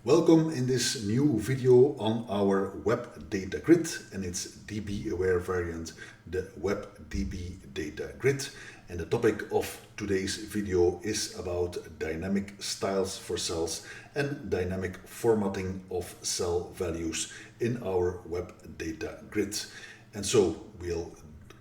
Welcome in this new video on our WebDataGrid and its DB-aware variant, the WebDBDataGrid. And the topic of today's video is about dynamic styles for cells and dynamic formatting of cell values in our WebDataGrid. And so we'll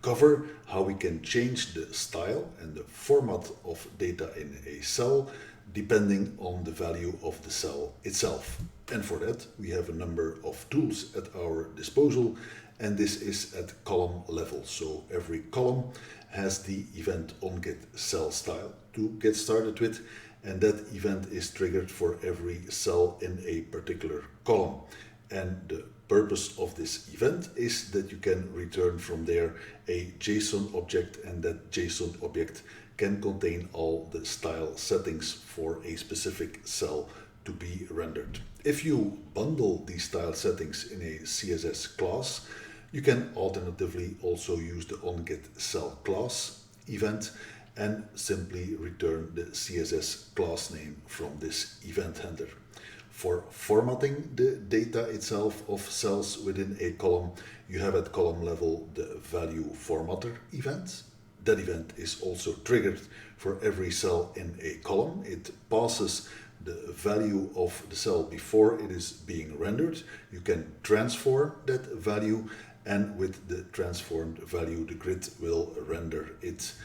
cover how we can change the style and the format of data in a cell depending on the value of the cell itself. And for that, we have a number of tools at our disposal, and this is at column level. So every column has the event onGetCellStyle to get started with, and that event is triggered for every cell in a particular column. And the purpose of this event is that you can return from there a JSON object, and that JSON object can contain all the style settings for a specific cell to be rendered. If you bundle these style settings in a CSS class, you can alternatively also use the onGetCellClass event and simply return the CSS class name from this event handler. For formatting the data itself of cells within a column, you have at column level the value formatter event. That event is also triggered for every cell in a column. It passes the value of the cell before it is being rendered. You can transform that value, and with the transformed value, the grid will render it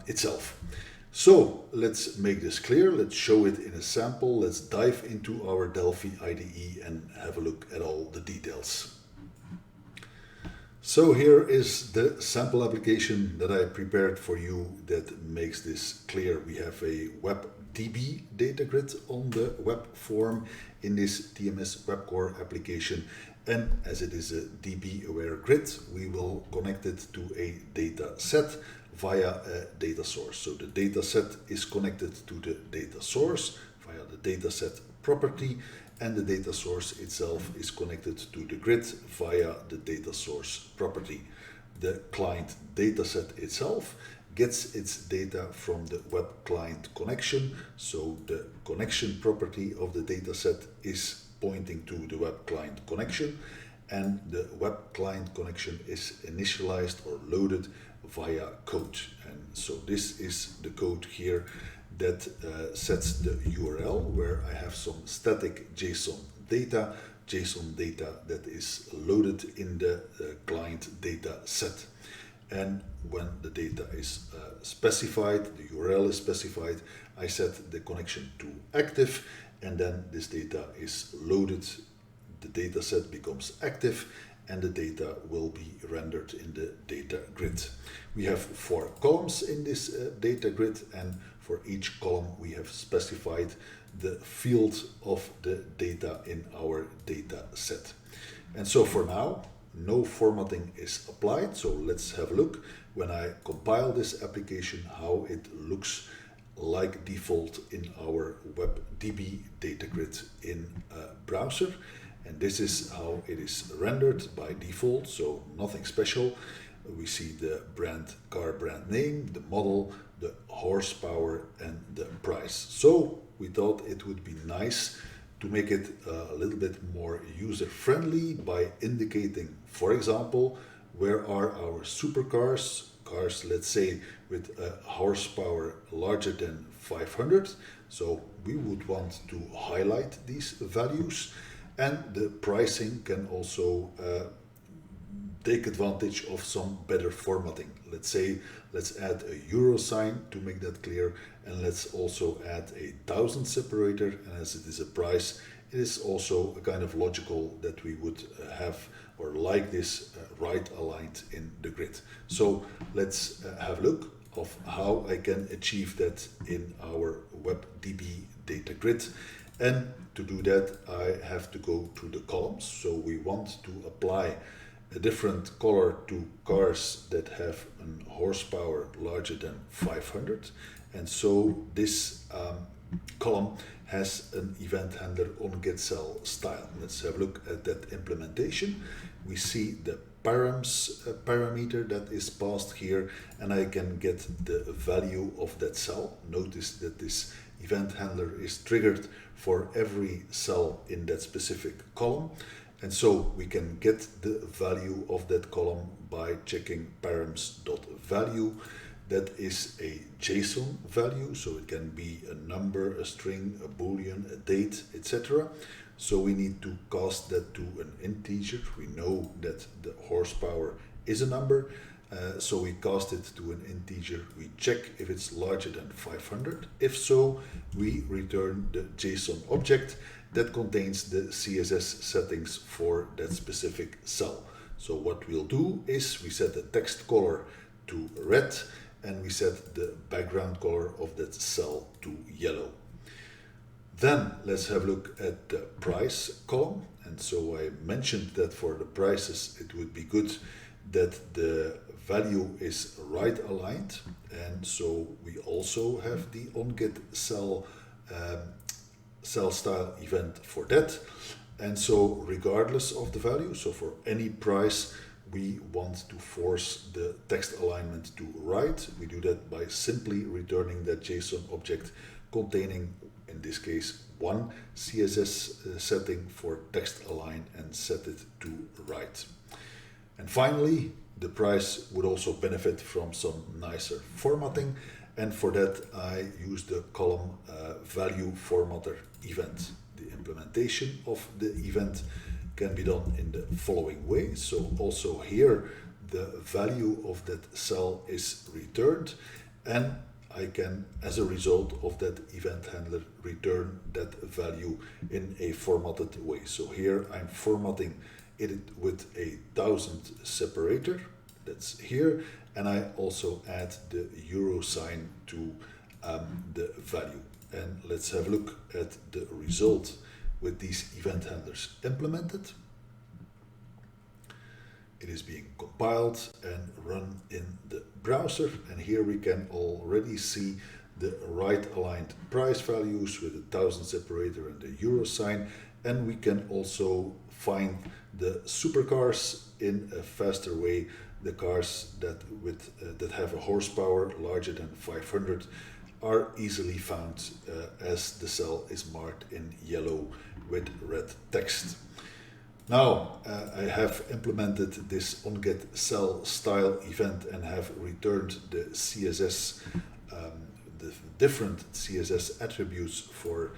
itself. So let's make this clear. Let's show it in a sample. Let's dive into our Delphi IDE and have a look at all the details. So here is the sample application that I prepared for you that makes this clear. We have a WebDBDataGrid on the web form in this TMS Web Core application. And as it is a DB-aware grid, we will connect it to a data set via a data source. So the data set is connected to the data source via the data set property, and the data source itself is connected to the grid via the data source property. The client dataset itself gets its data from the web client connection, so the connection property of the dataset is pointing to the web client connection, and the web client connection is initialized or loaded via code. And so this is the code here that sets the URL where I have some static JSON data that is loaded in the client data set. And when the data is specified, the URL is specified, I set the connection to active, and then this data is loaded, the data set becomes active, and the data will be rendered in the data grid. We have 4 columns in this data grid, and for each column we have specified the field of the data in our data set. And so for now, no formatting is applied. So let's have a look when I compile this application how it looks like default in our WebDBDataGrid in a browser. And this is how it is rendered by default, so nothing special. We see the car brand name, the model, the horsepower, and the price. So we thought it would be nice to make it a little bit more user-friendly by indicating, for example, where are our supercars, cars, let's say, with a horsepower larger than 500. So we would want to highlight these values, and the pricing can also take advantage of some better formatting. Let's say, let's add a euro sign to make that clear, and let's also add a 1000 separator, and as it is a price, it is also a kind of logical that we would have or like this right aligned in the grid. So let's have a look of how I can achieve that in our WebDBDataGrid. And to do that, I have to go to the columns. So we want to apply a different color to cars that have a horsepower larger than 500. And so this column has an event handler onGetCellStyle. Let's have a look at that implementation. We see the params parameter that is passed here, and I can get the value of that cell. Notice that this event handler is triggered for every cell in that specific column. And so we can get the value of that column by checking params.value. That is a JSON value, so it can be a number, a string, a boolean, a date, etc. So we need to cast that to an integer. We know that the horsepower is a number, so we cast it to an integer. We check if it's larger than 500. If so, we return the JSON object that contains the CSS settings for that specific cell. So what we'll do is we set the text color to red, and we set the background color of that cell to yellow. Then let's have a look at the price column. And so I mentioned that for the prices, it would be good that the value is right aligned. And so we also have the onGetCell cell style event for that. And so regardless of the value, so for any price, we want to force the text alignment to right. We do that by simply returning that JSON object containing, in this case, one CSS setting for text align and set it to right. And finally, the price would also benefit from some nicer formatting. And for that, I use the column value formatter event. The implementation of the event can be done in the following way. So also here, the value of that cell is returned, and I can, as a result of that event handler, return that value in a formatted way. So here I'm formatting it with a 1000 separator, that's here, and I also add the euro sign to the value. And let's have a look at the result with these event handlers implemented. It is being compiled and run in the browser, and here we can already see the right aligned price values with the 1000 separator and the euro sign, and we can also find the supercars in a faster way, the cars that have a horsepower larger than 500 are easily found as the cell is marked in yellow with red text. Now I have implemented this onGetCell style event and have returned the CSS, the different CSS attributes for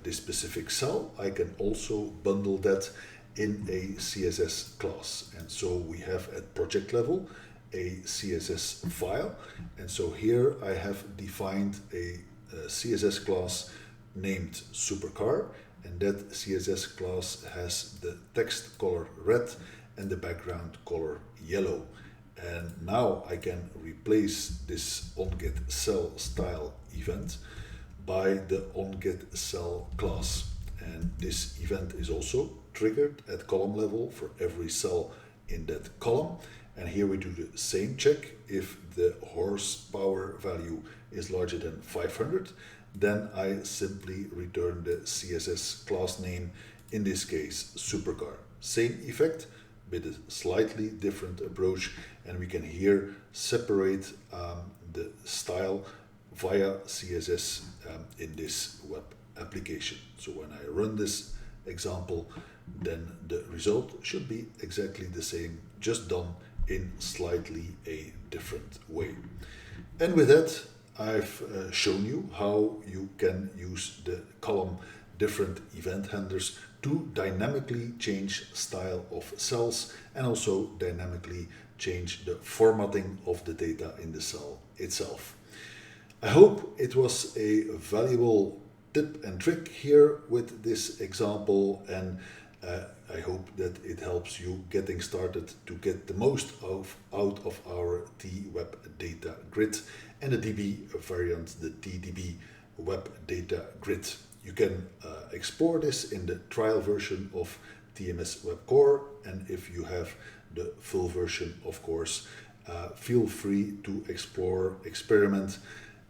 this specific cell. I can also bundle that in a CSS class. And so we have at project level a CSS file. And so here I have defined a CSS class named supercar. And that CSS class has the text color red and the background color yellow. And now I can replace this onGetCell style event by the onGetCell class. And this event is also triggered at column level for every cell in that column. And here we do the same check. If the horsepower value is larger than 500, then I simply return the CSS class name, in this case supercar. Same effect with a slightly different approach, and we can here separate the style via CSS in this web application. So when I run this example, then the result should be exactly the same, just done in slightly a different way. And with that, I've shown you how you can use the column different event handlers to dynamically change style of cells and also dynamically change the formatting of the data in the cell itself. I hope it was a valuable tip and trick here with this example, and I hope that it helps you getting started to get the most out of our TWebDataGrid and the DB variant, the TWebDataGrid. You can explore this in the trial version of TMS Web Core, and if you have the full version, of course, feel free to explore, experiment,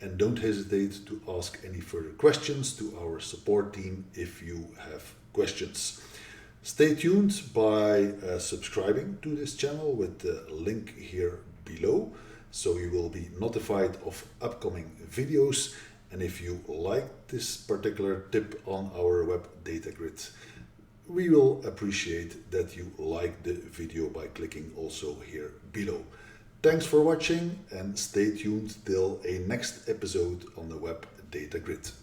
and don't hesitate to ask any further questions to our support team if you have questions. Stay tuned by subscribing to this channel with the link here below, so you will be notified of upcoming videos. And if you like this particular tip on our WebDataGrid, we will appreciate that you like the video by clicking also here below. Thanks for watching and stay tuned till a next episode on the WebDataGrid.